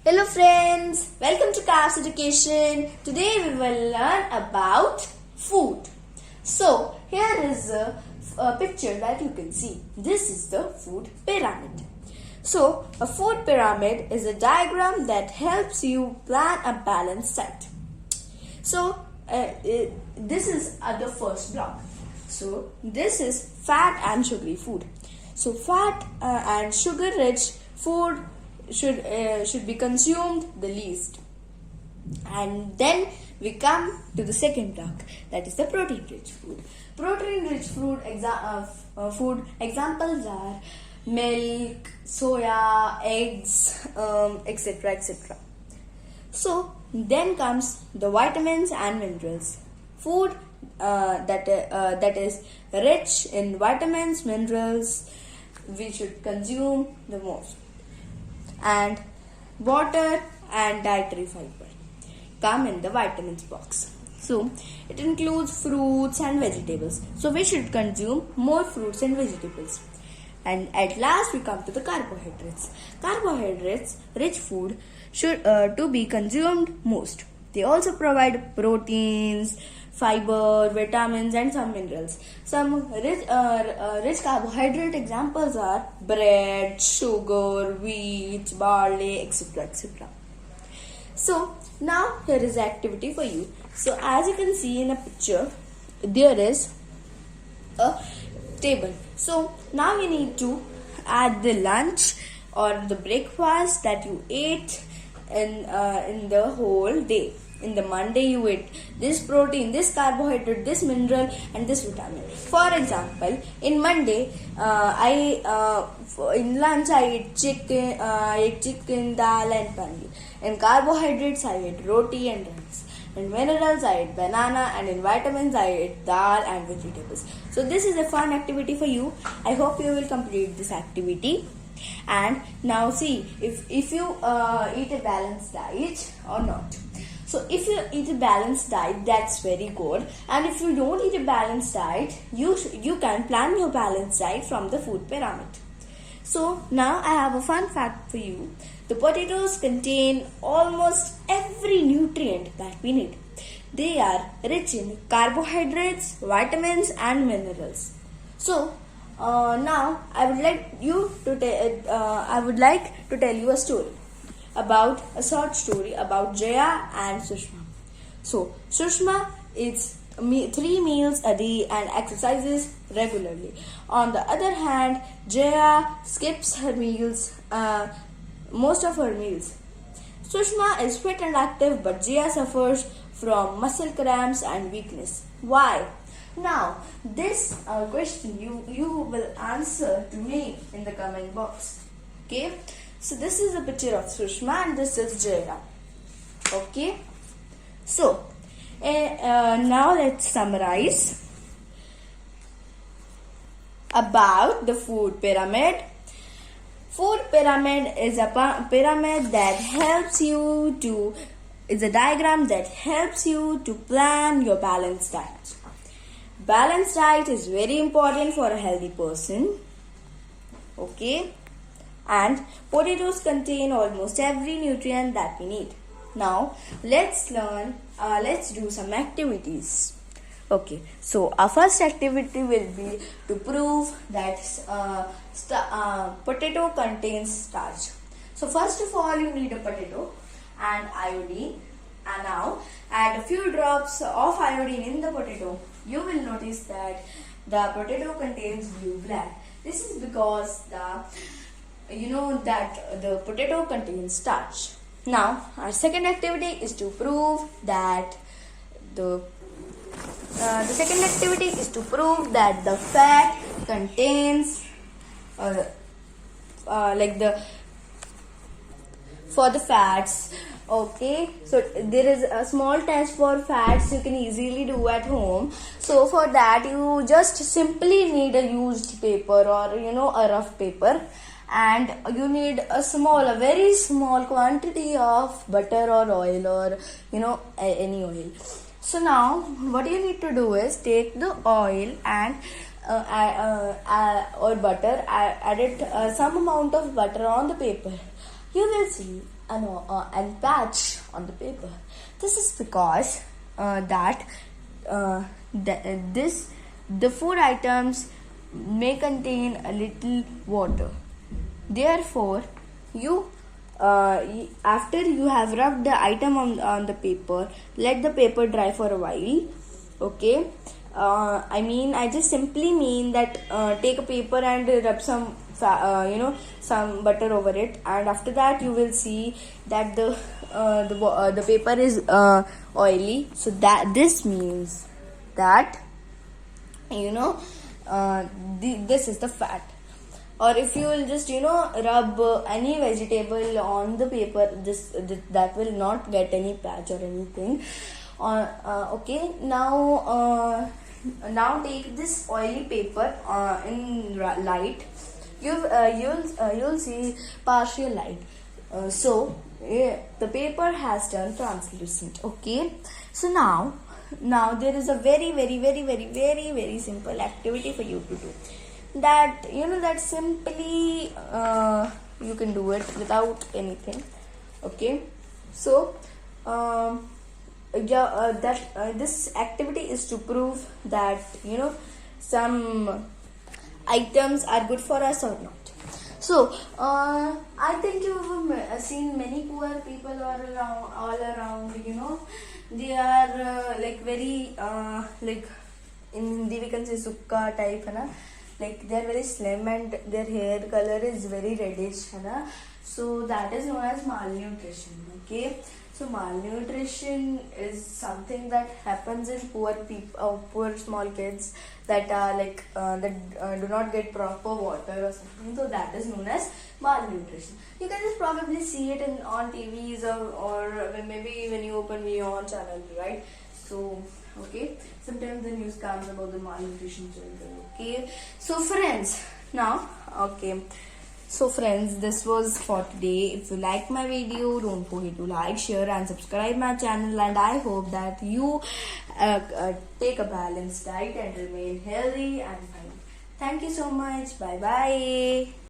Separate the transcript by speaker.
Speaker 1: Hello friends, welcome to Cars Education. Today we will learn about food. So here is a picture that you can see. This is the food pyramid. So a food pyramid is a diagram that helps you plan a balanced diet. So this is the first block. So this is fat and sugary food. So fat and sugar rich food should be consumed the least. And then we come to the second block, that is the protein rich food. Protein rich food examples are milk, soya, eggs, etc. etc. So then comes the vitamins and minerals. Food that is rich in vitamins, minerals, we should consume the most. And water and dietary fiber come in the vitamins box. So it includes fruits and vegetables. So we should consume more fruits and vegetables. And at last we come to the carbohydrates. Carbohydrates rich food should to be consumed most. They also provide proteins, fiber, vitamins and some minerals. Some rich carbohydrate examples are bread, sugar, wheat, barley, etc. etc. So now here is the activity for you. So as you can see in a picture, there is a table. So now you need to add the lunch or the breakfast that you ate in the whole day. In the Monday you ate this protein, this carbohydrate, this mineral and this vitamin. For example, in Monday in lunch I ate chicken, dal and paneer. In carbohydrates I ate roti and rice. In minerals I ate banana, and in vitamins I ate dal and vegetables. So this is a fun activity for you. I hope you will complete this activity. And now see if you eat a balanced diet or not. So if you eat a balanced diet, that's very good. And if you don't eat a balanced diet, you can plan your balanced diet from the food pyramid. So now I have a fun fact for you. The potatoes contain almost every nutrient that we need. They are rich in carbohydrates, vitamins and minerals. So now I would like to tell you a story. A short story about Jaya and Sushma. So Sushma eats 3 meals a day and exercises regularly. On the other hand, Jaya skips her meals, most of her meals. Sushma is fit and active, but Jaya suffers from muscle cramps and weakness. Why? Now, this question you will answer to me in the comment box. Okay? So this is a picture of Sushma and this is Jaya. Okay? So, now let's summarize about the food pyramid. Food pyramid is a pyramid that helps you to, is a diagram that helps you to plan your balanced diet. Balanced diet is very important for a healthy person. Okay? And potatoes contain almost every nutrient that we need. Now let's do some activities. Okay, so our first activity will be to prove that potato contains starch. So first of all you need a potato and iodine, and now add a few drops of iodine in the potato. You will notice that the potato contains blue black. This is because the potato contains starch. Now our second activity is to prove that the fat contains for the fats. Okay, so there is a small test for fats you can easily do at home. So for that you just simply need a used paper or a rough paper, and you need a very small quantity of butter or oil or any oil. So now what you need to do is take the oil and or butter, add it some amount of butter on the paper. You will see and patch on the paper. This is because the food items may contain a little water. Therefore, after you have rubbed the item on the paper, let the paper dry for a while. Okay. I just simply mean that take a paper and rub some some butter over it, and after that you will see that the paper is oily. So that this means that this is the fat. Or if you will just rub any vegetable on the paper, that will not get any patch or anything. Okay, now take this oily paper in light. You'll see partial light. The paper has turned translucent. Okay, so now there is a very very very very very very simple activity for you to do. That simply you can do it without anything. Okay, so this activity is to prove that some items are good for us or not. So I think you've seen many poor people all around. They are like very like in Hindi we can say sukka type, है ना? Like they are very slim and their hair color is very reddish, है ना? So that is known as malnutrition. Okay, so malnutrition is something that happens in poor people, poor small kids that are do not get proper water or something. So that is known as malnutrition. You can just probably see it on TVs or maybe when you open Vion channel, right? So okay, sometimes the news comes about the malnutrition children. Okay, so friends, this was for today. If you like my video, don't forget to like, share and subscribe my channel, and I hope that you take a balanced diet and remain healthy and fine. Thank you so much. Bye bye.